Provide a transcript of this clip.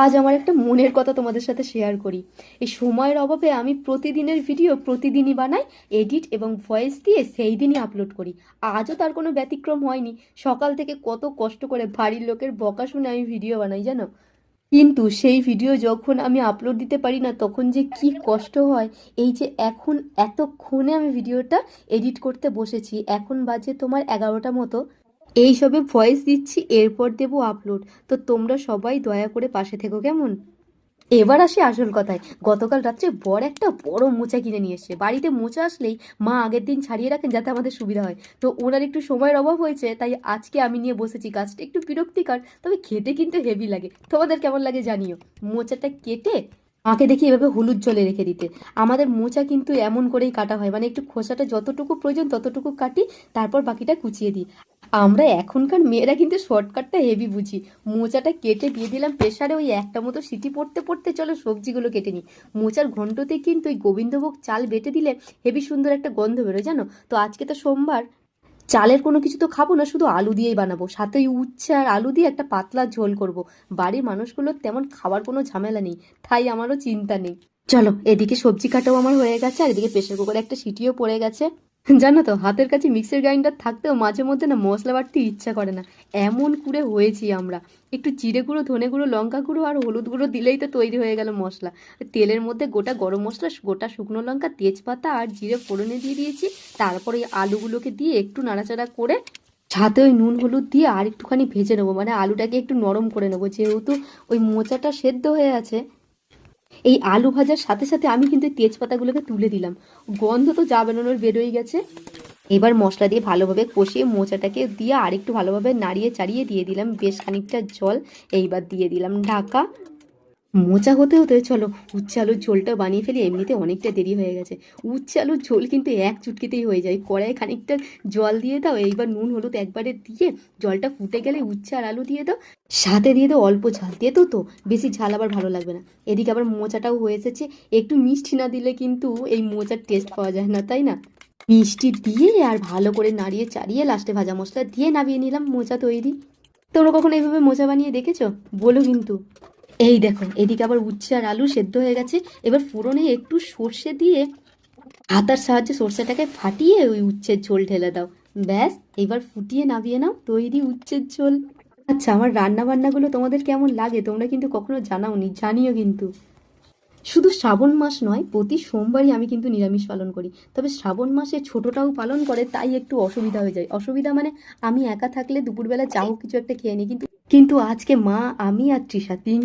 আজ আমার একটা মনের কথা তোমাদের সাথে শেয়ার করি। এই সময়ের অভাবে আমি প্রতিদিনের ভিডিও প্রতিদিনই বানাই, এডিট এবং ভয়েস দিয়ে সেই দিনই আপলোড করি। আজও তার কোনো ব্যতিক্রম হয়নি। সকাল থেকে কত কষ্ট করে বাড়ির লোকের বকা শুনে আমি ভিডিও বানাই জানো। কিন্তু সেই ভিডিও যখন আমি আপলোড দিতে পারি না তখন যে কি কষ্ট হয়। এই যে এখন এতক্ষণে আমি ভিডিওটা এডিট করতে বসেছি, এখন বাজে তোমার 11টা মতো, এই সবে ভয়েস দিচ্ছি, এরপর দেবো আপলোড। তো তোমরা সবাই দয়া করে পাশে থেকো কেমন। এবার আসি আসল কথায়। গতকাল রাত্রে বর একটা বড় মোচা কিনে নিয়ে এসেছে। বাড়িতে মোচা আসলেই মা আগের দিন ছাড়িয়ে রাখেন যাতে আমাদের সুবিধা হয়। তো ওনার একটু সময়ের অভাব হয়েছে, তাই আজকে আমি নিয়ে বসেছি। কাজটা একটু বিরক্তিকর, তবে খেতে কিন্তু হেভি লাগে। তোমাদের কেমন লাগে জানিও। মোচাটা কেটে মাকে দেখি এভাবে হলুদ জলে রেখে দিতে। আমাদের মোচা কিন্তু এমন করেই কাটা হয়, মানে একটু খোসাটা যতটুকু প্রয়োজন ততটুকু কাটি, তারপর বাকিটা কুচিয়ে দিই। আমরা এখনকার মেয়েরা কিন্তু শর্টকাটটা হেভি বুঝি। মোচাটা কেটে দিয়ে দিলাম প্রেসারে, ওই একটা মতো সিটি পড়তে পড়তে চলো সবজিগুলো কেটে নিই। মোচার ঘন্টতে কিন্তু ওই গোবিন্দভোগ চাল বেটে দিলে হেভি সুন্দর একটা গন্ধ বেরোয় জানো। তো আজকে তো সোমবার, চালের কোনো কিছু তো খাবো না, শুধু আলু দিয়েই বানাবো। সাথে ওই উচ্ছে আর আলু দিয়ে একটা পাতলা ঝোল করব। বাড়ির মানুষগুলোর তেমন খাবার কোনো ঝামেলা নেই, তাই আমারও চিন্তা নেই। চলো, এদিকে সবজি কাটাও আমার হয়ে গেছে, আর এদিকে প্রেশার কুকারে একটা সিটিও পড়ে গেছে। জানো তো, হাতের কাছে মিক্সার গ্রাইন্ডার থাকতেও মাঝে মধ্যে না মশলা বাটতে ইচ্ছা করে না। এমন করে হয়েছি আমরা। একটু জিরে গুঁড়ো, ধনে গুঁড়ো, লঙ্কা গুঁড়ো আর হলুদ গুঁড়ো দিলেই তো তৈরি হয়ে গেল মশলা। তেলের মধ্যে গোটা গরম মশলা, গোটা শুকনো লঙ্কা, তেজপাতা আর জিরে ফোড়নে দিয়ে দিয়েছি। তারপরে এই আলুগুলোকে দিয়ে একটু নাড়াচাড়া করে সাথে ওই নুন হলুদ দিয়ে আর একটুখানি ভেজে নেবো, মানে আলুটাকে একটু নরম করে নেবো, যেহেতু ওই মোচাটা সেদ্ধ হয়ে আছে। এই আলু ভাজার সাথে সাথে আমি কিন্তু এই তেজপাতাগুলোকে তুলে দিলাম। গন্ধ তো যা বেরোনোর বেরোই গেছে। এবার মশলা দিয়ে ভালোভাবে কষিয়ে মোচাটাকে দিয়ে আরেকটু ভালোভাবে নাড়িয়ে চাড়িয়ে দিয়ে দিলাম বেশ খানিকটা জল। এইবার দিয়ে দিলাম ঢাকা। মোচা হতে হতে চলো উচ্ছে আলুর ঝোলটা বানিয়ে ফেলি, এমনিতে অনেকটা দেরি হয়ে গেছে। উচ্ছে আলুর ঝোল কিন্তু এক চুটকিতেই হয়ে যায়। কড়াইয়ে খানিকটা জল দিয়ে দাও, এইবার নুন হলুদ একবারে দিয়ে জলটা ফুটে গেলে উচ্ছে আর আলু দিয়ে দাও। সাথে দিয়ে দাও অল্প ঝাল, দিয়ে তো বেশি ঝাল আবার ভালো লাগবে না। এদিকে আবার মোচাটাও হয়ে এসেছে। একটু মিষ্টি না দিলে কিন্তু এই মোচার টেস্ট পাওয়া যায় না, তাই না। মিষ্টি দিয়ে আর ভালো করে নাড়িয়ে চাড়িয়ে লাস্টে ভাজা মশলা দিয়ে নামিয়ে নিলাম, মোচা তৈরি। তোমরা কখনো এইভাবে মোচা বানিয়ে দেখেছো? বলো কিন্তু। এই দেখো, এদিকে আবার উচ্ছে আর আলু সেদ্ধ হয়ে গেছে। এবার ফোড়নে একটু সর্ষে দিয়ে হাতার সাহায্যে সর্ষেটাকে ফাটিয়ে ওই উচ্ছের ঝোল ঢেলে দাও। ব্যাস, এবার ফুটিয়ে নামিয়ে নাও, তৈরি উচ্ছের ঝোল। আচ্ছা, আমার রান্না বান্নাগুলো তোমাদের কেমন লাগে তোমরা কিন্তু কখনো জানাওনি, জানিও কিন্তু। শুধু শ্রাবণ মাস নয়, প্রতি সোমবারই আমি কিন্তু নিরামিষ পালন করি। তবে শ্রাবণ মাসে ছোটটাও পালন করে, তাই একটু অসুবিধা হয়ে যায়। অসুবিধা মানে আমি একা থাকলে দুপুরবেলা যা হোক কিছু একটা খেয়ে নিই, কিন্তু কিন্তু আজকে মা, আমি আর তৃষা তিন